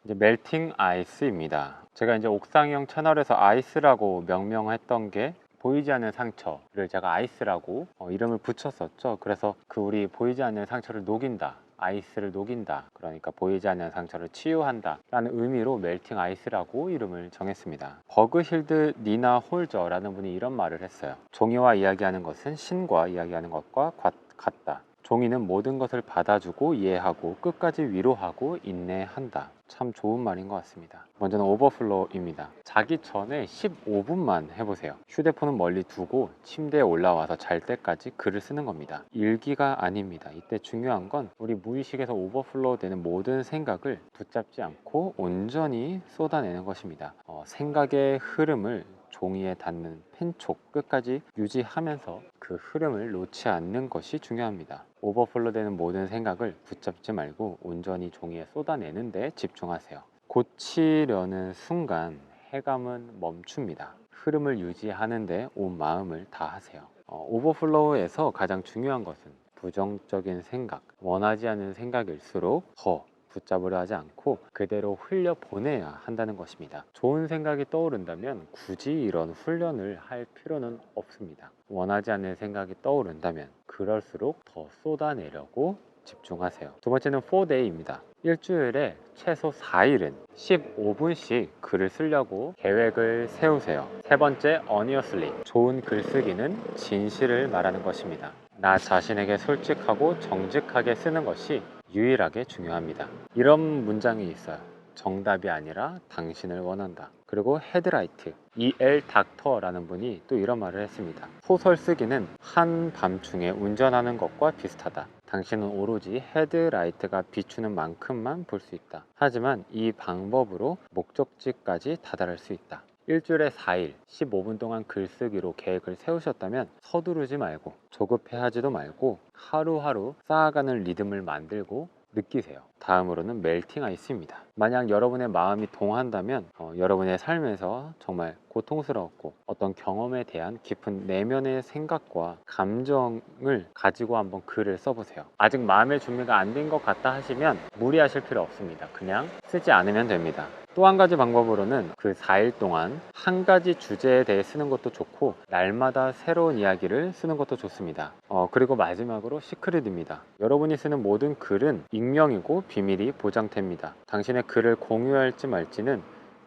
이제 멜팅 아이스입니다. 제가 이제 옥상형 채널에서 아이스라고 명명했던 게 보이지 않는 상처를 제가 아이스라고 이름을 붙였었죠. 그래서 그 우리 보이지 않는 상처를 녹인다, 아이스를 녹인다, 그러니까 보이지 않는 상처를 치유한다 라는 의미로 멜팅 아이스라고 이름을 정했습니다. 버그힐드 니나 홀저라는 분이 이런 말을 했어요. 종이와 이야기하는 것은 신과 이야기하는 것과 같다. 종이는 모든 것을 받아주고 이해하고 끝까지 위로하고 인내한다. 참 좋은 말인 것 같습니다. 먼저는 오버플로우입니다. 자기 전에 15분만 해보세요. 휴대폰은 멀리 두고 침대에 올라와서 잘 때까지 글을 쓰는 겁니다. 일기가 아닙니다. 이때 중요한 건 우리 무의식에서 오버플로우 되는 모든 생각을 붙잡지 않고 온전히 쏟아내는 것입니다. 생각의 흐름을 종이에 닿는 펜촉 끝까지 유지하면서 그 흐름을 놓지 않는 것이 중요합니다. 오버플로 되는 모든 생각을 붙잡지 말고 온전히 종이에 쏟아내는 데 집중하세요. 고치려는 순간 해감은 멈춥니다. 흐름을 유지하는데 온 마음을 다하세요. 오버플로우에서 가장 중요한 것은 부정적인 생각, 원하지 않는 생각일수록 더 붙잡으려 하지 않고 그대로 흘려보내야 한다는 것입니다. 좋은 생각이 떠오른다면 굳이 이런 훈련을 할 필요는 없습니다. 원하지 않는 생각이 떠오른다면 그럴수록 더 쏟아내려고 집중하세요. 두 번째는 4day입니다. 일주일에 최소 4일은 15분씩 글을 쓰려고 계획을 세우세요. 세 번째, honestly. 좋은 글쓰기는 진실을 말하는 것입니다. 나 자신에게 솔직하고 정직하게 쓰는 것이 유일하게 중요합니다. 이런 문장이 있어요. 정답이 아니라 당신을 원한다. 그리고 헤드라이트, E.L. 닥터라는 분이 또 이런 말을 했습니다. 소설 쓰기는 한밤중에 운전하는 것과 비슷하다. 당신은 오로지 헤드라이트가 비추는 만큼만 볼 수 있다. 하지만 이 방법으로 목적지까지 다다를 수 있다. 일주일에 4일, 15분 동안 글쓰기로 계획을 세우셨다면 서두르지 말고 조급해하지도 말고 하루하루 쌓아가는 리듬을 만들고 느끼세요. 다음으로는 멜팅 아이스입니다. 만약 여러분의 마음이 동한다면 여러분의 삶에서 정말 고통스러웠고 어떤 경험에 대한 깊은 내면의 생각과 감정을 가지고 한번 글을 써보세요. 아직 마음의 준비가 안 된 것 같다 하시면 무리하실 필요 없습니다. 그냥 쓰지 않으면 됩니다. 또 한 가지 방법으로는 그 4일 동안 한 가지 주제에 대해 쓰는 것도 좋고 날마다 새로운 이야기를 쓰는 것도 좋습니다. 그리고 마지막으로 시크릿입니다. 여러분이 쓰는 모든 글은 익명이고 비밀이 보장됩니다. 당신의 글을 공유할지 말지는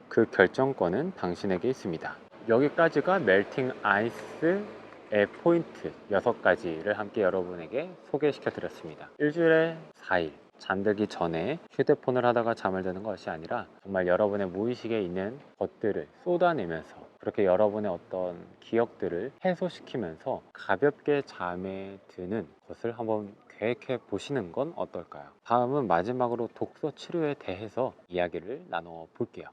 그 결정권은 당신에게 있습니다. 여기까지가 멜팅 아이스의 포인트 6가지를 함께 여러분에게 소개시켜 드렸습니다. 일주일에 4일 잠들기 전에 휴대폰을 하다가 잠을 드는 것이 아니라 정말 여러분의 무의식에 있는 것들을 쏟아내면서 그렇게 여러분의 어떤 기억들을 해소시키면서 가볍게 잠에 드는 것을 한번 계획해 보시는 건 어떨까요? 다음은 마지막으로 독서 치료에 대해서 이야기를 나눠 볼게요.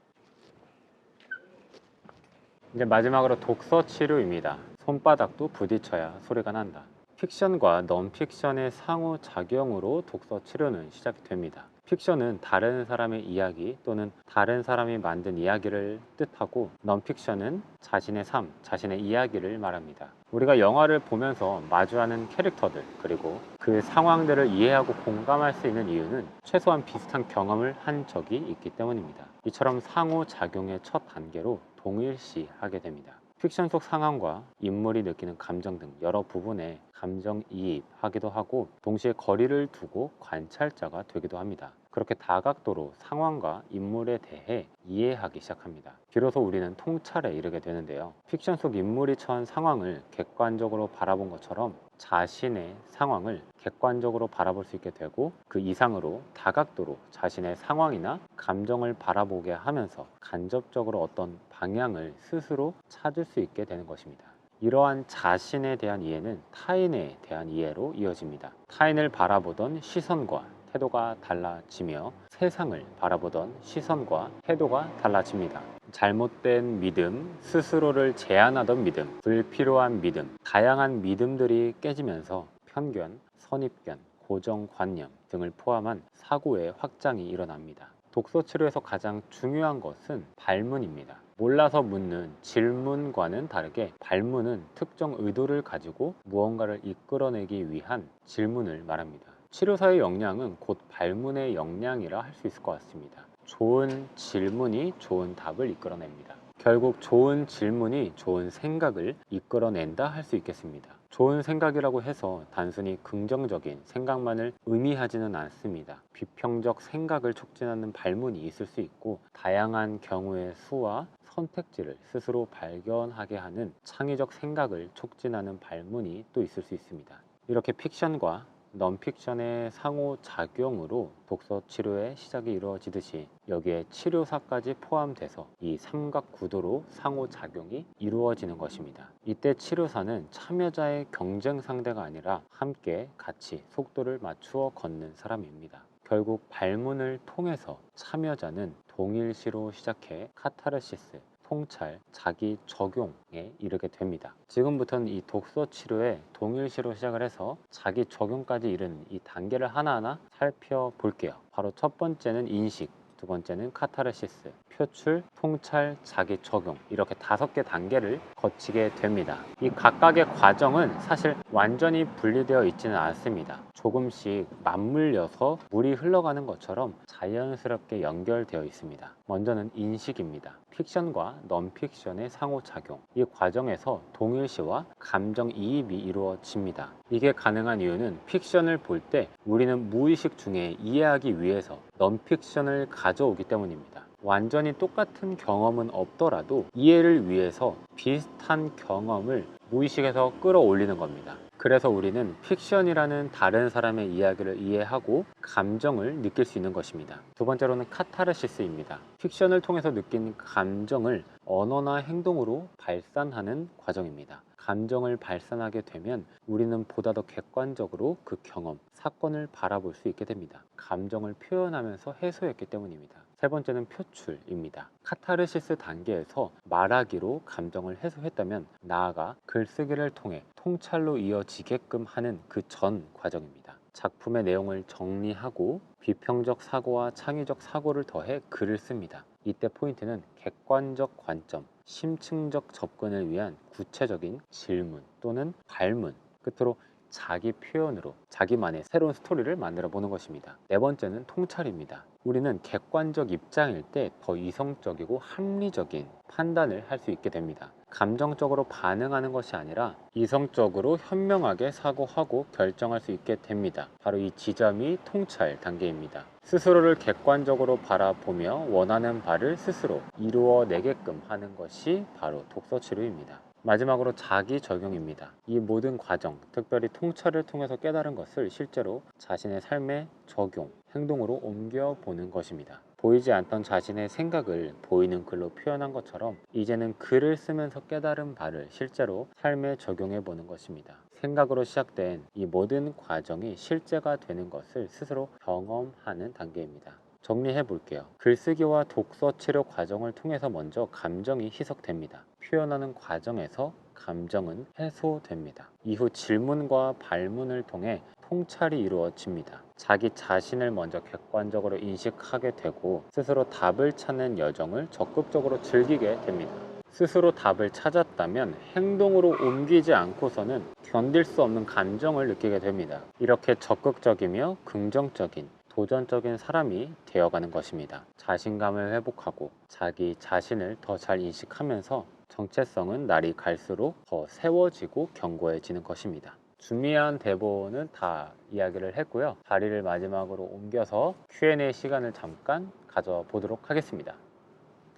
이제 마지막으로 독서 치료입니다. 손바닥도 부딪혀야 소리가 난다. 픽션과 넌픽션의 상호작용으로 독서 치료는 시작이 됩니다. 픽션은 다른 사람의 이야기 또는 다른 사람이 만든 이야기를 뜻하고 넌픽션은 자신의 삶, 자신의 이야기를 말합니다. 우리가 영화를 보면서 마주하는 캐릭터들 그리고 그 상황들을 이해하고 공감할 수 있는 이유는 최소한 비슷한 경험을 한 적이 있기 때문입니다. 이처럼 상호작용의 첫 단계로 동일시하게 됩니다. 픽션 속 상황과 인물이 느끼는 감정 등 여러 부분에 감정이입하기도 하고 동시에 거리를 두고 관찰자가 되기도 합니다. 그렇게 다각도로 상황과 인물에 대해 이해하기 시작합니다. 비로소 우리는 통찰에 이르게 되는데요. 픽션 속 인물이 처한 상황을 객관적으로 바라본 것처럼 자신의 상황을 객관적으로 바라볼 수 있게 되고 그 이상으로 다각도로 자신의 상황이나 감정을 바라보게 하면서 간접적으로 어떤 방향을 스스로 찾을 수 있게 되는 것입니다. 이러한 자신에 대한 이해는 타인에 대한 이해로 이어집니다. 타인을 바라보던 시선과 태도가 달라지며 세상을 바라보던 시선과 태도가 달라집니다. 잘못된 믿음, 스스로를 제한하던 믿음, 불필요한 믿음, 다양한 믿음들이 깨지면서 편견, 선입견, 고정관념 등을 포함한 사고의 확장이 일어납니다. 독서 치료에서 가장 중요한 것은 발문입니다. 몰라서 묻는 질문과는 다르게 발문은 특정 의도를 가지고 무언가를 이끌어내기 위한 질문을 말합니다. 치료사의 역량은 곧 발문의 역량이라 할 수 있을 것 같습니다. 좋은 질문이 좋은 답을 이끌어냅니다. 결국 좋은 질문이 좋은 생각을 이끌어낸다 할 수 있겠습니다. 좋은 생각이라고 해서 단순히 긍정적인 생각만을 의미하지는 않습니다. 비평적 생각을 촉진하는 발문이 있을 수 있고, 다양한 경우의 수와 선택지를 스스로 발견하게 하는 창의적 생각을 촉진하는 발문이 또 있을 수 있습니다. 이렇게 픽션과 넌픽션의 상호작용으로 독서 치료의 시작이 이루어지듯이, 여기에 치료사까지 포함돼서 이 삼각구도로 상호작용이 이루어지는 것입니다. 이때 치료사는 참여자의 경쟁 상대가 아니라 함께 같이 속도를 맞추어 걷는 사람입니다. 결국 발문을 통해서 참여자는 동일시로 시작해 카타르시스, 통찰, 자기 적용에 이르게 됩니다. 지금부터는 이 독서 치료의 동일시로 시작을 해서 자기 적용까지 이르는 이 단계를 하나하나 살펴볼게요. 바로 첫 번째는 인식, 두 번째는 카타르시스, 표출, 통찰, 자기 적용, 이렇게 5개 단계를 거치게 됩니다. 이 각각의 과정은 사실 완전히 분리되어 있지는 않습니다. 조금씩 맞물려서 물이 흘러가는 것처럼 자연스럽게 연결되어 있습니다. 먼저는 인식입니다. 픽션과 넌픽션의 상호작용, 이 과정에서 동일시와 감정이입이 이루어집니다. 이게 가능한 이유는 픽션을 볼 때 우리는 무의식 중에 이해하기 위해서 넌픽션을 가져오기 때문입니다. 완전히 똑같은 경험은 없더라도 이해를 위해서 비슷한 경험을 무의식에서 끌어올리는 겁니다. 그래서 우리는 픽션이라는 다른 사람의 이야기를 이해하고 감정을 느낄 수 있는 것입니다. 두 번째로는 카타르시스입니다. 픽션을 통해서 느낀 감정을 언어나 행동으로 발산하는 과정입니다. 감정을 발산하게 되면 우리는 보다 더 객관적으로 그 경험, 사건을 바라볼 수 있게 됩니다. 감정을 표현하면서 해소했기 때문입니다. 세 번째는 표출입니다. 카타르시스 단계에서 말하기로 감정을 해소했다면, 나아가 글쓰기를 통해 통찰로 이어지게끔 하는 그 전 과정입니다. 작품의 내용을 정리하고 비평적 사고와 창의적 사고를 더해 글을 씁니다. 이때 포인트는 객관적 관점, 심층적 접근을 위한 구체적인 질문 또는 발문, 끝으로 자기 표현으로 자기만의 새로운 스토리를 만들어 보는 것입니다. 네 번째는 통찰입니다. 우리는 객관적 입장일 때 더 이성적이고 합리적인 판단을 할 수 있게 됩니다. 감정적으로 반응하는 것이 아니라 이성적으로 현명하게 사고하고 결정할 수 있게 됩니다. 바로 이 지점이 통찰 단계입니다. 스스로를 객관적으로 바라보며 원하는 바를 스스로 이루어내게끔 하는 것이 바로 독서 치료입니다. 마지막으로 자기 적용입니다. 이 모든 과정, 특별히 통찰을 통해서 깨달은 것을 실제로 자신의 삶에 적용, 행동으로 옮겨보는 것입니다. 보이지 않던 자신의 생각을 보이는 글로 표현한 것처럼, 이제는 글을 쓰면서 깨달은 바를 실제로 삶에 적용해 보는 것입니다. 생각으로 시작된 이 모든 과정이 실제가 되는 것을 스스로 경험하는 단계입니다. 정리해 볼게요. 글쓰기와 독서 치료 과정을 통해서 먼저 감정이 희석됩니다. 표현하는 과정에서 감정은 해소됩니다. 이후 질문과 발문을 통해 통찰이 이루어집니다. 자기 자신을 먼저 객관적으로 인식하게 되고, 스스로 답을 찾는 여정을 적극적으로 즐기게 됩니다. 스스로 답을 찾았다면 행동으로 옮기지 않고서는 견딜 수 없는 감정을 느끼게 됩니다. 이렇게 적극적이며 긍정적인, 도전적인 사람이 되어가는 것입니다. 자신감을 회복하고 자기 자신을 더 잘 인식하면서 정체성은 날이 갈수록 더 세워지고 견고해지는 것입니다. 준비한 대본은 다 이야기를 했고요. 자리를 마지막으로 옮겨서 Q&A 시간을 잠깐 가져보도록 하겠습니다.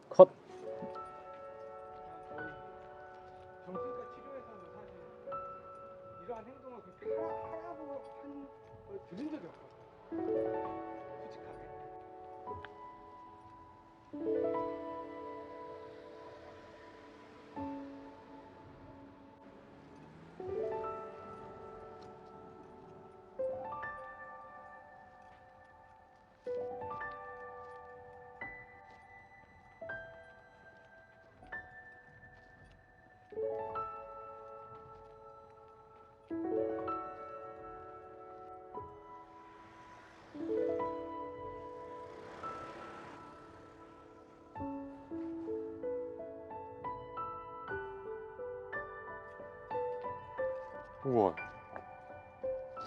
컷! 정신과 치료에서는 사실 이러한 행동을 그렇게 하라고 한 걸 들은 적이 없거든요. 솔직하게. 우와,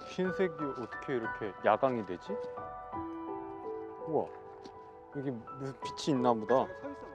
흰색이 어떻게 이렇게 야광이 되지? 우와, 여기 무슨 빛이 있나 보다. 서 있어.